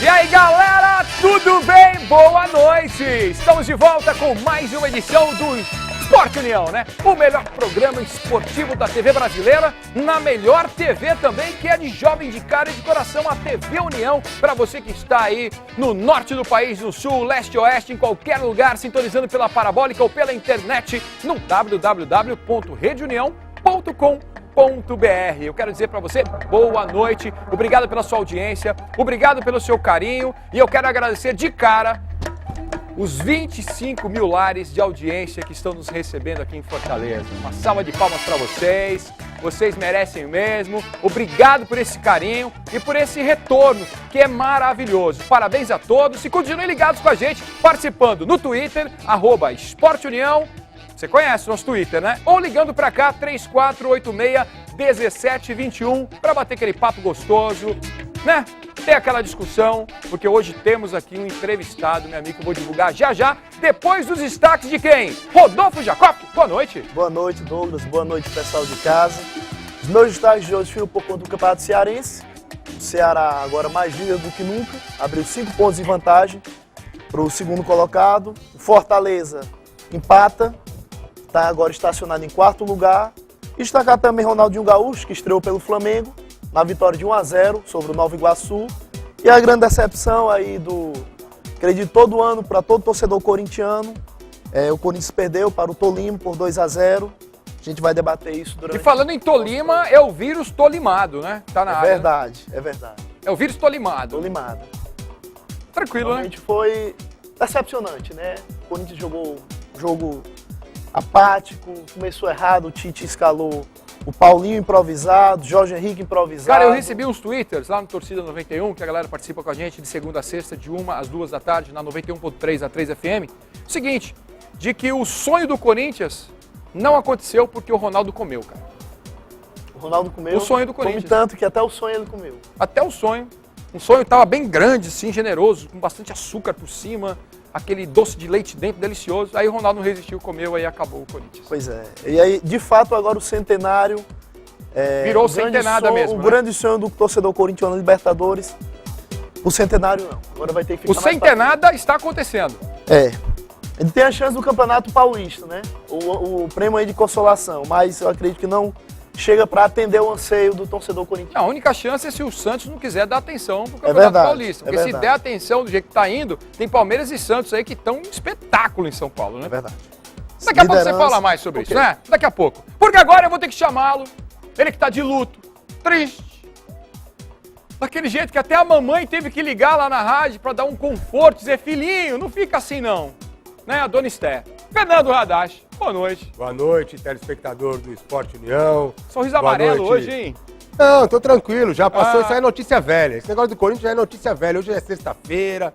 E aí, galera, tudo bem? Boa noite! Estamos de volta com mais uma edição do Esporte União, né? O melhor programa esportivo da TV brasileira, na melhor TV também, que é de jovem de cara e de coração, a TV União, para você que está aí no norte do país, no sul, leste, oeste, em qualquer lugar, sintonizando pela parabólica ou pela internet no www.redeunião.com.br. Eu quero dizer para você, boa noite, obrigado pela sua audiência, obrigado pelo seu carinho e eu quero agradecer de cara os 25 mil lares de audiência que estão nos recebendo aqui em Fortaleza. Uma salva de palmas para vocês, vocês merecem mesmo, obrigado por esse carinho e por esse retorno que é maravilhoso. Parabéns a todos e continuem ligados com a gente, participando no Twitter, @esporteunião. Você conhece o nosso Twitter, né? Ou ligando pra cá, 3486-1721, pra bater aquele papo gostoso, né? Ter aquela discussão, porque hoje temos aqui um entrevistado, meu amigo, que eu vou divulgar já já, depois dos destaques de quem? Rodolfo Jacob, boa noite. Boa noite, Douglas, boa noite, pessoal de casa. Os meus destaques de hoje ficam por conta do Campeonato Cearense. O Ceará agora mais líder do que nunca, abriu 5 pontos de vantagem para o segundo colocado. O Fortaleza empata. Está agora estacionado em 4º lugar. Destacar também Ronaldinho Gaúcho, que estreou pelo Flamengo, na vitória de 1-0 sobre o Nova Iguaçu. E a grande decepção aí acredito, todo ano para todo torcedor corintiano, o Corinthians perdeu para o Tolima por 2-0. A gente vai debater isso durante... E falando em Tolima, é o vírus tolimado, né? Tá na área. Verdade, é verdade. É o vírus tolimado. Tolimado. Tranquilo, realmente, né? Foi decepcionante, né? O Corinthians jogou um jogo apático, começou errado, o Tite escalou o Paulinho improvisado, Jorge Henrique improvisado. Cara, eu recebi uns twitters lá no Torcida 91, que a galera participa com a gente de segunda a sexta, de 1 às 2 da tarde, na 91.3, a 3 FM. Seguinte, de que o sonho do Corinthians não aconteceu porque o Ronaldo comeu, cara. O Ronaldo comeu? O sonho do Corinthians. Come tanto que até o sonho ele comeu. Até o sonho. Um sonho tava bem grande, assim, generoso, com bastante açúcar por cima, aquele doce de leite dentro, delicioso. Aí o Ronaldo não resistiu, comeu, aí acabou o Corinthians. Pois é. E aí, de fato, agora o centenário... virou centenário mesmo, O né? grande sonho do torcedor corintiano Libertadores. O centenário não. Agora vai ter que ficar o centenário está acontecendo. Ele tem a chance do Campeonato Paulista, né? O prêmio aí de consolação. Mas eu acredito que não chega para atender o anseio do torcedor corintiano. A única chance é se o Santos não quiser dar atenção pro Campeonato Paulista. Porque se der atenção do jeito que tá indo, tem Palmeiras e Santos aí que estão um espetáculo em São Paulo, né? É verdade. Daqui a pouco você fala mais sobre isso, né? Daqui a pouco. Porque agora eu vou ter que chamá-lo, ele que tá de luto, triste, daquele jeito que até a mamãe teve que ligar lá na rádio para dar um conforto, dizer, filhinho, não fica assim não. Né, a dona Esther. Fernando Radache, boa noite. Boa noite, telespectador do Esporte União. Sorriso amarelo hoje, hein? Não, tô tranquilo, já passou, isso aí é notícia velha. Esse negócio do Corinthians já é notícia velha. Hoje é sexta-feira,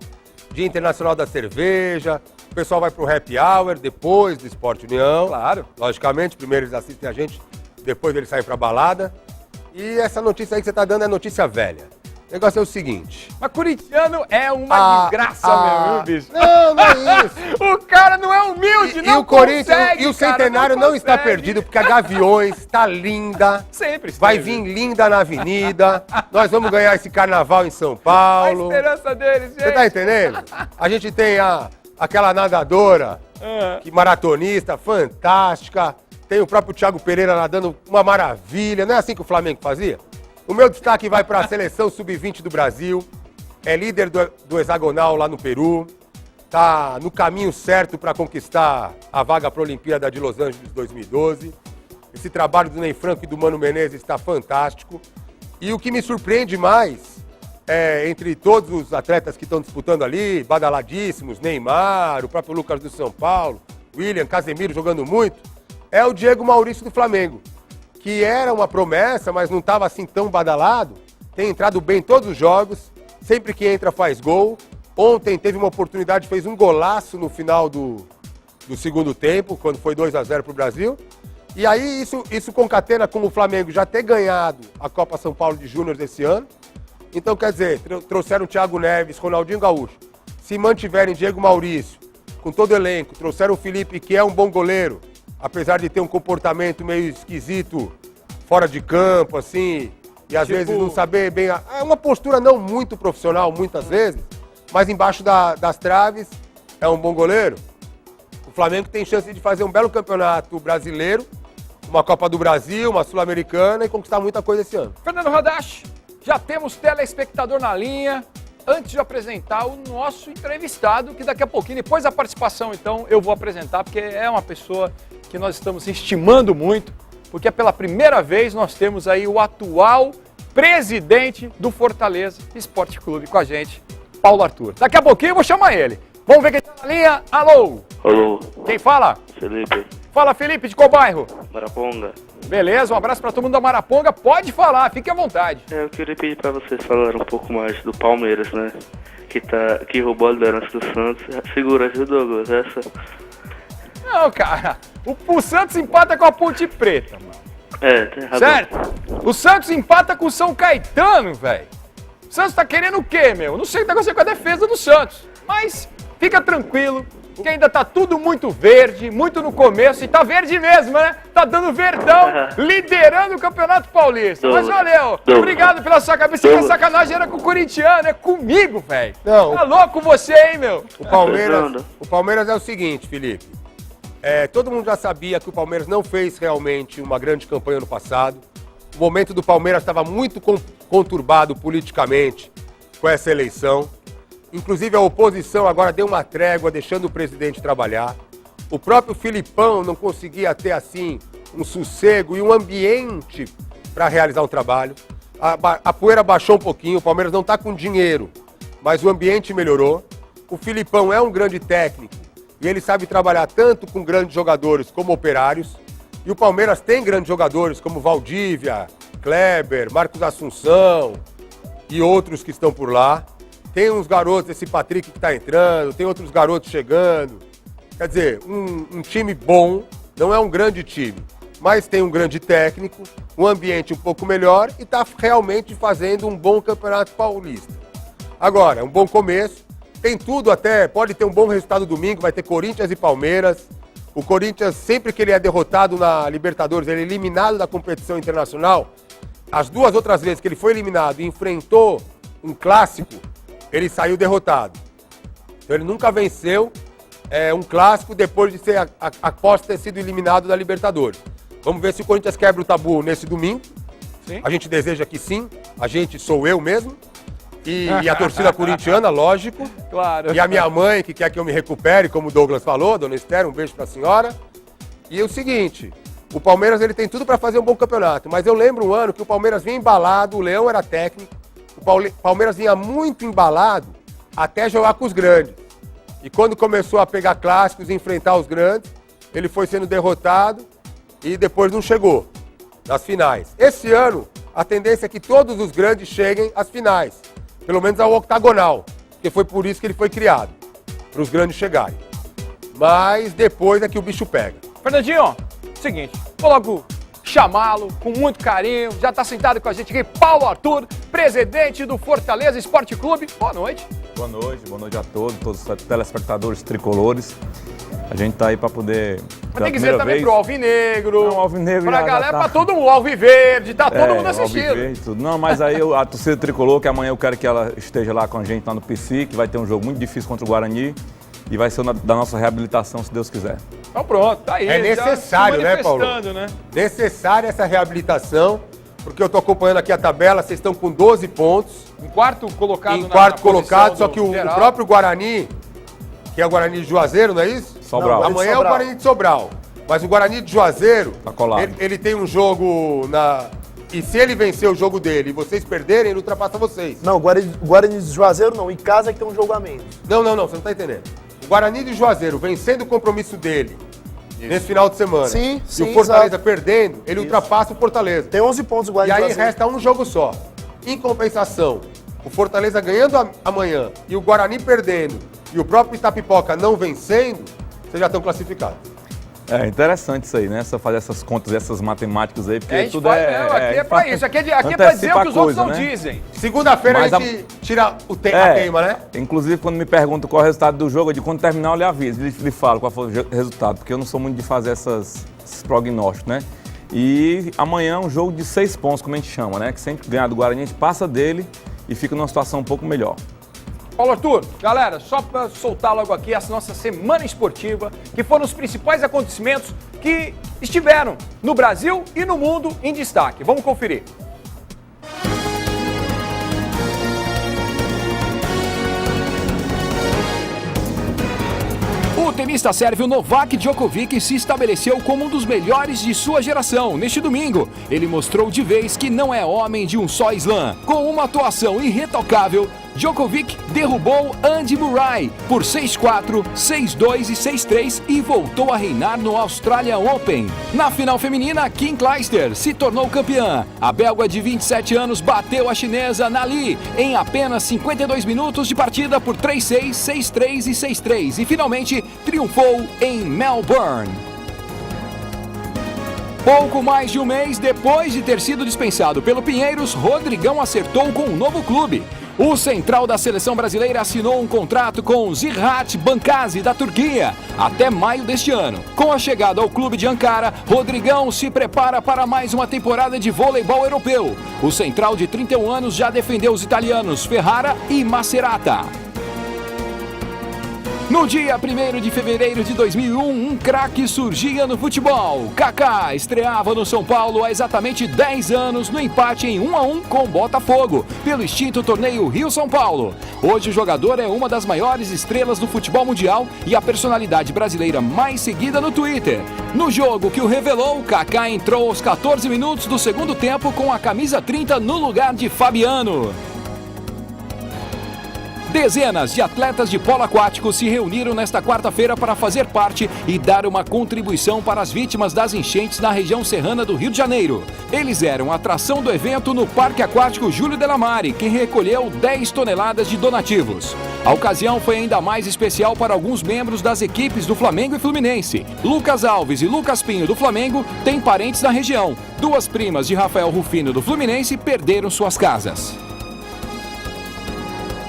Dia Internacional da Cerveja. O pessoal vai pro happy hour depois do Esporte União. Claro. Logicamente, primeiro eles assistem a gente, depois eles saem pra balada. E essa notícia aí que você tá dando é notícia velha. O negócio é o seguinte... Mas corintiano é uma desgraça, meu bicho. Não é isso. O cara não é humilde, não E o Corinthians consegue, e o Centenário cara, não está perdido, porque a Gaviões tá linda. Sempre esteve. Vai vir linda na avenida. Nós vamos ganhar esse carnaval em São A Paulo. esperança deles, gente. Você tá entendendo? A gente tem aquela nadadora, que maratonista, fantástica. Tem o próprio Thiago Pereira nadando uma maravilha. Não é assim que o Flamengo fazia? O meu destaque vai para a seleção sub-20 do Brasil. É líder do hexagonal lá no Peru. Tá no caminho certo para conquistar a vaga para a Olimpíada de Los Angeles 2012. Esse trabalho do Ney Franco e do Mano Menezes está fantástico. E o que me surpreende mais, entre todos os atletas que estão disputando ali, badaladíssimos, Neymar, o próprio Lucas do São Paulo, William, Casemiro jogando muito, é o Diego Maurício do Flamengo, que era uma promessa, mas não estava assim tão badalado. Tem entrado bem em todos os jogos, sempre que entra faz gol. Ontem teve uma oportunidade, fez um golaço no final do segundo tempo, quando foi 2-0 para o Brasil. E aí isso concatena com o Flamengo já ter ganhado a Copa São Paulo de Júnior desse ano. Então, quer dizer, trouxeram Thiago Neves, Ronaldinho Gaúcho. Se mantiverem Diego Maurício, com todo o elenco, trouxeram o Felipe, que é um bom goleiro, apesar de ter um comportamento meio esquisito, fora de campo, assim, e às vezes não saber bem... É uma postura não muito profissional, muitas vezes, mas embaixo das traves é um bom goleiro. O Flamengo tem chance de fazer um belo campeonato brasileiro, uma Copa do Brasil, uma Sul-Americana e conquistar muita coisa esse ano. Fernando Radache, já temos telespectador na linha. Antes de apresentar o nosso entrevistado, que daqui a pouquinho, depois da participação, então, eu vou apresentar, porque é uma pessoa que nós estamos estimando muito, porque pela primeira vez nós temos aí o atual presidente do Fortaleza Esporte Clube com a gente, Paulo Arthur. Daqui a pouquinho eu vou chamar ele. Vamos ver quem está na linha. Alô? Alô, Quem fala? Felipe, Fala, Felipe, de qual bairro? Maraponga. Beleza, um abraço para todo mundo da Maraponga. Pode falar, fique à vontade. Eu queria pedir pra vocês falarem um pouco mais do Palmeiras, né? Que roubou a liderança do Santos. Segura, viu, Douglas? Essa. Não, cara, o Santos empata com a Ponte Preta, mano. Tem razão. Certo? O Santos empata com o São Caetano, velho. O Santos tá querendo o quê, meu? Não sei o que tá acontecendo com a defesa do Santos. Mas fica tranquilo, que ainda tá tudo muito verde, muito no começo. E tá verde mesmo, né? Tá dando verdão, liderando o Campeonato Paulista. Mas valeu. Obrigado pela sua cabeça. Que a sacanagem era com o corintiano, é comigo, velho. Não. Tá louco você, hein, meu? O Palmeiras é o seguinte, Felipe. Todo mundo já sabia que o Palmeiras não fez realmente uma grande campanha no passado. O momento do Palmeiras estava muito conturbado politicamente com essa eleição. Inclusive a oposição agora deu uma trégua, deixando o presidente trabalhar. O próprio Filipão não conseguia ter, assim, um sossego e um ambiente para realizar um trabalho. A poeira baixou um pouquinho, o Palmeiras não está com dinheiro, mas o ambiente melhorou. O Filipão é um grande técnico e ele sabe trabalhar tanto com grandes jogadores como operários. E o Palmeiras tem grandes jogadores como Valdívia, Kleber, Marcos Assunção e outros que estão por lá. Tem uns garotos, esse Patrick que está entrando, tem outros garotos chegando. Quer dizer, um time bom, não é um grande time, mas tem um grande técnico, um ambiente um pouco melhor e está realmente fazendo um bom campeonato paulista. Agora, um bom começo, tem tudo até, pode ter um bom resultado domingo, vai ter Corinthians e Palmeiras. O Corinthians, sempre que ele é derrotado na Libertadores, ele é eliminado da competição internacional. As duas outras vezes que ele foi eliminado e enfrentou um clássico, ele saiu derrotado. Então ele nunca venceu um clássico depois de ser após ter sido eliminado da Libertadores. Vamos ver se o Corinthians quebra o tabu nesse domingo. Sim. A gente deseja que sim. A gente sou eu mesmo. E a torcida corintiana, lógico. Claro. E a minha mãe, que quer que eu me recupere, como o Douglas falou, dona Esther, um beijo pra senhora. E é o seguinte, o Palmeiras ele tem tudo para fazer um bom campeonato. Mas eu lembro um ano que o Palmeiras vinha embalado, o Leão era técnico. O Palmeiras vinha muito embalado até jogar com os grandes. E quando começou a pegar clássicos e enfrentar os grandes, ele foi sendo derrotado e depois não chegou nas finais. Esse ano, a tendência é que todos os grandes cheguem às finais, pelo menos ao octagonal, porque foi por isso que ele foi criado, para os grandes chegarem. Mas depois é que o bicho pega. Fernandinho, seguinte, vou logo chamá-lo com muito carinho. Já está sentado com a gente aqui, Paulo Arthur, presidente do Fortaleza Esporte Clube. Boa noite. Boa noite a todos os telespectadores tricolores. A gente tá aí para poder. Mas tem que dizer também pro Alvinegro, Não, Alvinegro pra já galera, tá. pra todo mundo, Alviverde, tá todo mundo assistindo. Alviverde, tudo. Não, mas aí a torcida tricolor, que amanhã eu quero que ela esteja lá com a gente lá no PC, que vai ter um jogo muito difícil contra o Guarani. E vai ser da nossa reabilitação, se Deus quiser. Então pronto, tá aí. É necessário, né, Paulo? Né? Necessária essa reabilitação, porque eu tô acompanhando aqui a tabela, vocês estão com 12 pontos. Em quarto colocado Em quarto colocado, só que o geral. próprio Guarani, que é o Guarani de Juazeiro, não é isso? Sobral. Não, Amanhã é o Sobral. Guarani de Sobral. Mas o Guarani de Juazeiro, Tá colado. ele tem um jogo na... E se ele vencer o jogo dele e vocês perderem, ele ultrapassa vocês. Não, Guarani de Juazeiro não. Em casa é que tem um jogo a menos. Não, você não tá entendendo. O Guarani de Juazeiro, vencendo o compromisso dele nesse final de semana, Sim, e sim, o Fortaleza exato. perdendo, ele Isso. ultrapassa o Fortaleza. Tem 11 pontos o E Guarani de aí Juazeiro. resta um jogo só. Em compensação, o Fortaleza ganhando amanhã e o Guarani perdendo e o próprio Itapipoca não vencendo, vocês já estão classificados. É interessante isso aí, né? Fazer essas contas, essas matemáticas aí, porque A gente tudo faz, é. não, aqui é pra faz- isso, aqui é pra dizer o que os outros coisa, não né? dizem. Segunda-feira Mas a gente tira a teima, né? Inclusive, quando me perguntam qual é o resultado do jogo, eu digo, quando terminar, eu lhe aviso, lhe falo qual foi o resultado, porque eu não sou muito de fazer esses prognósticos, né? E amanhã é um jogo de 6 pontos, como a gente chama, né? Que sempre ganhar do Guarani, a gente passa dele e fica numa situação um pouco melhor. Paulo Arthur, galera, só para soltar logo aqui essa nossa semana esportiva, que foram os principais acontecimentos que estiveram no Brasil e no mundo em destaque. Vamos conferir. O tenista sérvio Novak Djokovic se estabeleceu como um dos melhores de sua geração neste domingo. Ele mostrou de vez que não é homem de um só slam. Com uma atuação irretocável, Djokovic derrubou Andy Murray por 6-4, 6-2 e 6-3 e voltou a reinar no Australian Open. Na final feminina, Kim Clijsters se tornou campeã. A belga de 27 anos bateu a chinesa Na Li em apenas 52 minutos de partida por 3-6, 6-3 e 6-3 e finalmente triunfou em Melbourne. Pouco mais de um mês depois de ter sido dispensado pelo Pinheiros, Rodrigão acertou com um novo clube. O central da seleção brasileira assinou um contrato com Zirhat Bankazi, da Turquia, até maio deste ano. Com a chegada ao clube de Ankara, Rodrigão se prepara para mais uma temporada de voleibol europeu. O central de 31 anos já defendeu os italianos Ferrara e Macerata. No dia 1º de fevereiro de 2001, um craque surgia no futebol. Kaká estreava no São Paulo há exatamente 10 anos no empate em 1-1 com o Botafogo, pelo extinto torneio Rio-São Paulo. Hoje o jogador é uma das maiores estrelas do futebol mundial e a personalidade brasileira mais seguida no Twitter. No jogo que o revelou, Kaká entrou aos 14 minutos do segundo tempo com a camisa 30 no lugar de Fabiano. Dezenas de atletas de polo aquático se reuniram nesta quarta-feira para fazer parte e dar uma contribuição para as vítimas das enchentes na região serrana do Rio de Janeiro. Eles eram a atração do evento no Parque Aquático Júlio Delamare, que recolheu 10 toneladas de donativos. A ocasião foi ainda mais especial para alguns membros das equipes do Flamengo e Fluminense. Lucas Alves e Lucas Pinho, do Flamengo, têm parentes na região. Duas primas de Rafael Rufino, do Fluminense, perderam suas casas.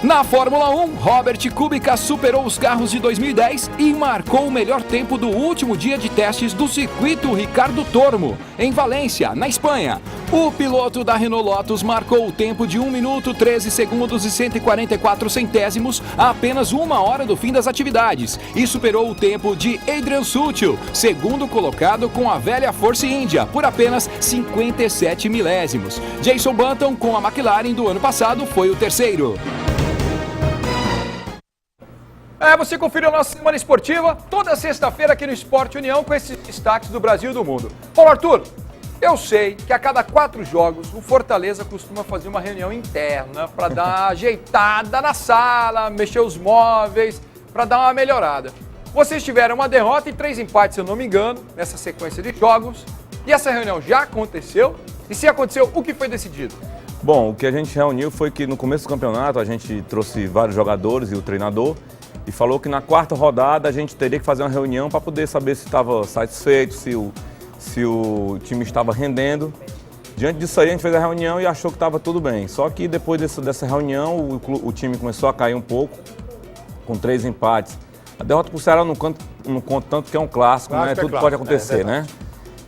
Na Fórmula 1, Robert Kubica superou os carros de 2010 e marcou o melhor tempo do último dia de testes do circuito Ricardo Tormo, em Valência, na Espanha. O piloto da Renault Lotus marcou o tempo de 1 minuto, 13 segundos e 144 centésimos a apenas 1 hora do fim das atividades e superou o tempo de Adrian Sutil, segundo colocado com a velha Force India, por apenas 57 milésimos. Jason Button, com a McLaren do ano passado, foi o terceiro. Você conferiu a nossa semana esportiva toda sexta-feira aqui no Esporte União com esses destaques do Brasil e do mundo. Paulo Arthur, eu sei que a cada 4 jogos o Fortaleza costuma fazer uma reunião interna para dar uma ajeitada na sala, mexer os móveis, para dar uma melhorada. Vocês tiveram uma derrota e 3 empates, se eu não me engano, nessa sequência de jogos. E essa reunião já aconteceu? E se aconteceu, o que foi decidido? Bom, o que a gente reuniu foi que no começo do campeonato a gente trouxe vários jogadores e o treinador e falou que na 4ª rodada a gente teria que fazer uma reunião para poder saber se estava satisfeito, se o time estava rendendo. Diante disso aí a gente fez a reunião e achou que estava tudo bem. Só que depois dessa reunião o time começou a cair um pouco, com 3 empates. A derrota para o Ceará não conta tanto que é um clássico, né? Tudo pode acontecer, né?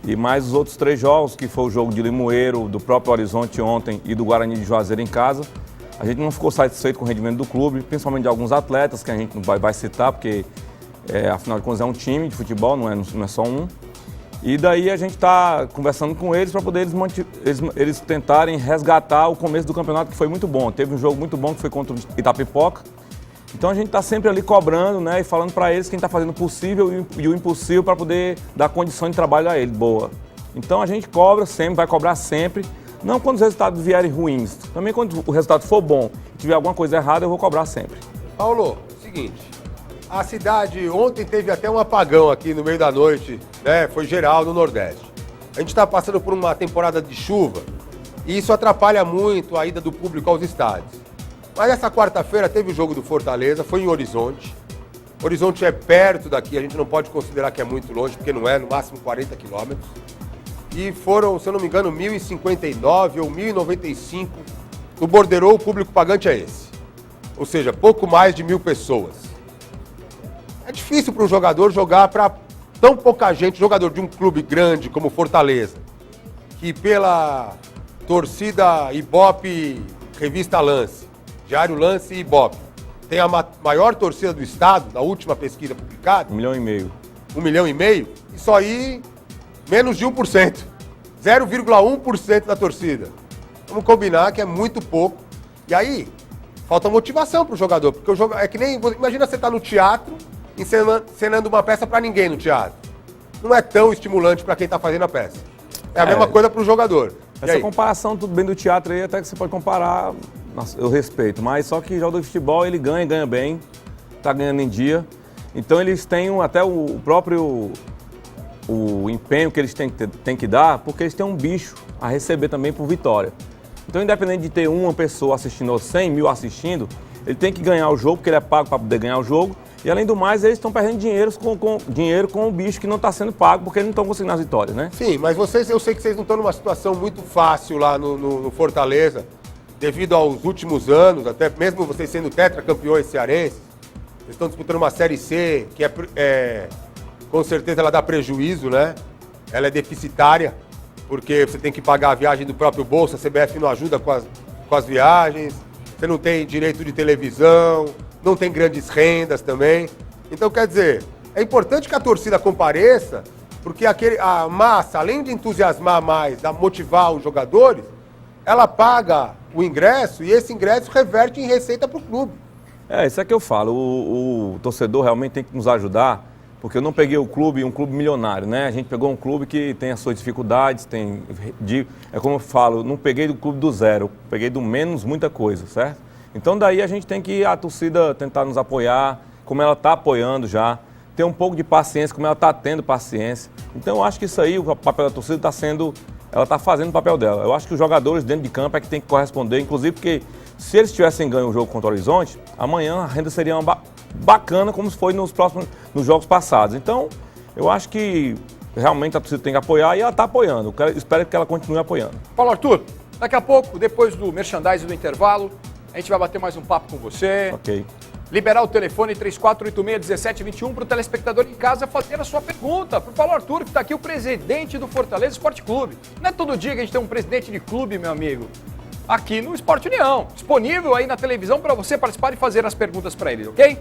E mais os outros 3 jogos, que foi o jogo de Limoeiro, do próprio Horizonte ontem e do Guarani de Juazeiro em casa. A gente não ficou satisfeito com o rendimento do clube, principalmente de alguns atletas, que a gente não vai citar, porque afinal de contas é um time de futebol, não é só um. E daí a gente está conversando com eles para poder eles tentarem resgatar o começo do campeonato, que foi muito bom. Teve um jogo muito bom que foi contra o Itapipoca. Então a gente está sempre ali cobrando, né, e falando para eles que a gente está fazendo o possível e o impossível para poder dar condição de trabalho a eles, boa. Então a gente cobra sempre, vai cobrar sempre. Não quando os resultados vierem ruins, também quando o resultado for bom e tiver alguma coisa errada, eu vou cobrar sempre. Paulo, seguinte, a cidade ontem teve até um apagão aqui no meio da noite, né? Foi geral no Nordeste. A gente está passando por uma temporada de chuva e isso atrapalha muito a ida do público aos estádios. Mas essa quarta-feira teve o jogo do Fortaleza, foi em Horizonte. Horizonte é perto daqui, a gente não pode considerar que é muito longe, porque não é, no máximo 40 quilômetros. E foram, se eu não me engano, 1.059 ou 1.095. No Bordeiro, o público pagante é esse. Ou seja, pouco mais de 1.000 pessoas. É difícil para um jogador jogar para tão pouca gente, jogador de um clube grande como Fortaleza, que pela torcida Ibope Revista Lance, Diário Lance e Ibope, tem a maior torcida do estado, na última pesquisa publicada, 1,5 milhão. 1,5 milhão, isso aí, menos de 1%. 0,1% da torcida. Vamos combinar que é muito pouco. E aí, falta motivação pro jogador, porque o jogo é que nem, imagina você tá no teatro, encenando uma peça para ninguém no teatro. Não é tão estimulante para quem tá fazendo a peça. É a mesma coisa pro jogador. Essa comparação, tudo bem, do teatro aí, até que você pode comparar, nossa, eu respeito, mas só que jogador de futebol, ele ganha bem, tá ganhando em dia. Então eles têm até o próprio empenho que eles têm que dar, porque eles têm um bicho a receber também por vitória. Então, independente de ter uma pessoa assistindo ou 100 mil assistindo, ele tem que ganhar o jogo, porque ele é pago para poder ganhar o jogo. E, além do mais, eles estão perdendo dinheiro com o bicho que não está sendo pago, porque eles não estão conseguindo as vitórias, né? Sim, mas eu sei que vocês não estão numa situação muito fácil lá no Fortaleza, devido aos últimos anos, até mesmo vocês sendo tetracampeões cearenses. Vocês estão disputando uma Série C, que com certeza ela dá prejuízo, né? Ela é deficitária, porque você tem que pagar a viagem do próprio bolso, a CBF não ajuda com as viagens, você não tem direito de televisão, não tem grandes rendas também. Então, quer dizer, é importante que a torcida compareça, porque a massa, além de entusiasmar mais, motivar os jogadores, ela paga o ingresso e esse ingresso reverte em receita para o clube. Isso é que eu falo, o torcedor realmente tem que nos ajudar, porque eu não peguei um clube milionário, né? A gente pegou um clube que tem as suas dificuldades, é como eu falo, não peguei do clube do zero, eu peguei do menos muita coisa, certo? Então daí a gente tem que a torcida tentar nos apoiar, como ela está apoiando já, ter um pouco de paciência, como ela está tendo paciência. Então eu acho que isso aí, o papel da torcida ela está fazendo o papel dela. Eu acho que os jogadores dentro de campo é que tem que corresponder, inclusive porque se eles tivessem ganho o jogo contra o Horizonte, amanhã a renda seria bacana, como foi nos jogos passados. Então, eu acho que realmente a torcida tem que apoiar e ela está apoiando. Eu espero que ela continue apoiando. Paulo Arthur, daqui a pouco, depois do merchandising do intervalo, a gente vai bater mais um papo com você. Ok. Liberar o telefone 3486-1721 para o telespectador em casa fazer a sua pergunta. Para o Paulo Arthur, que está aqui, o presidente do Fortaleza Esporte Clube. Não é todo dia que a gente tem um presidente de clube, meu amigo. Aqui no Esporte União. Disponível aí na televisão para você participar e fazer as perguntas para ele, ok?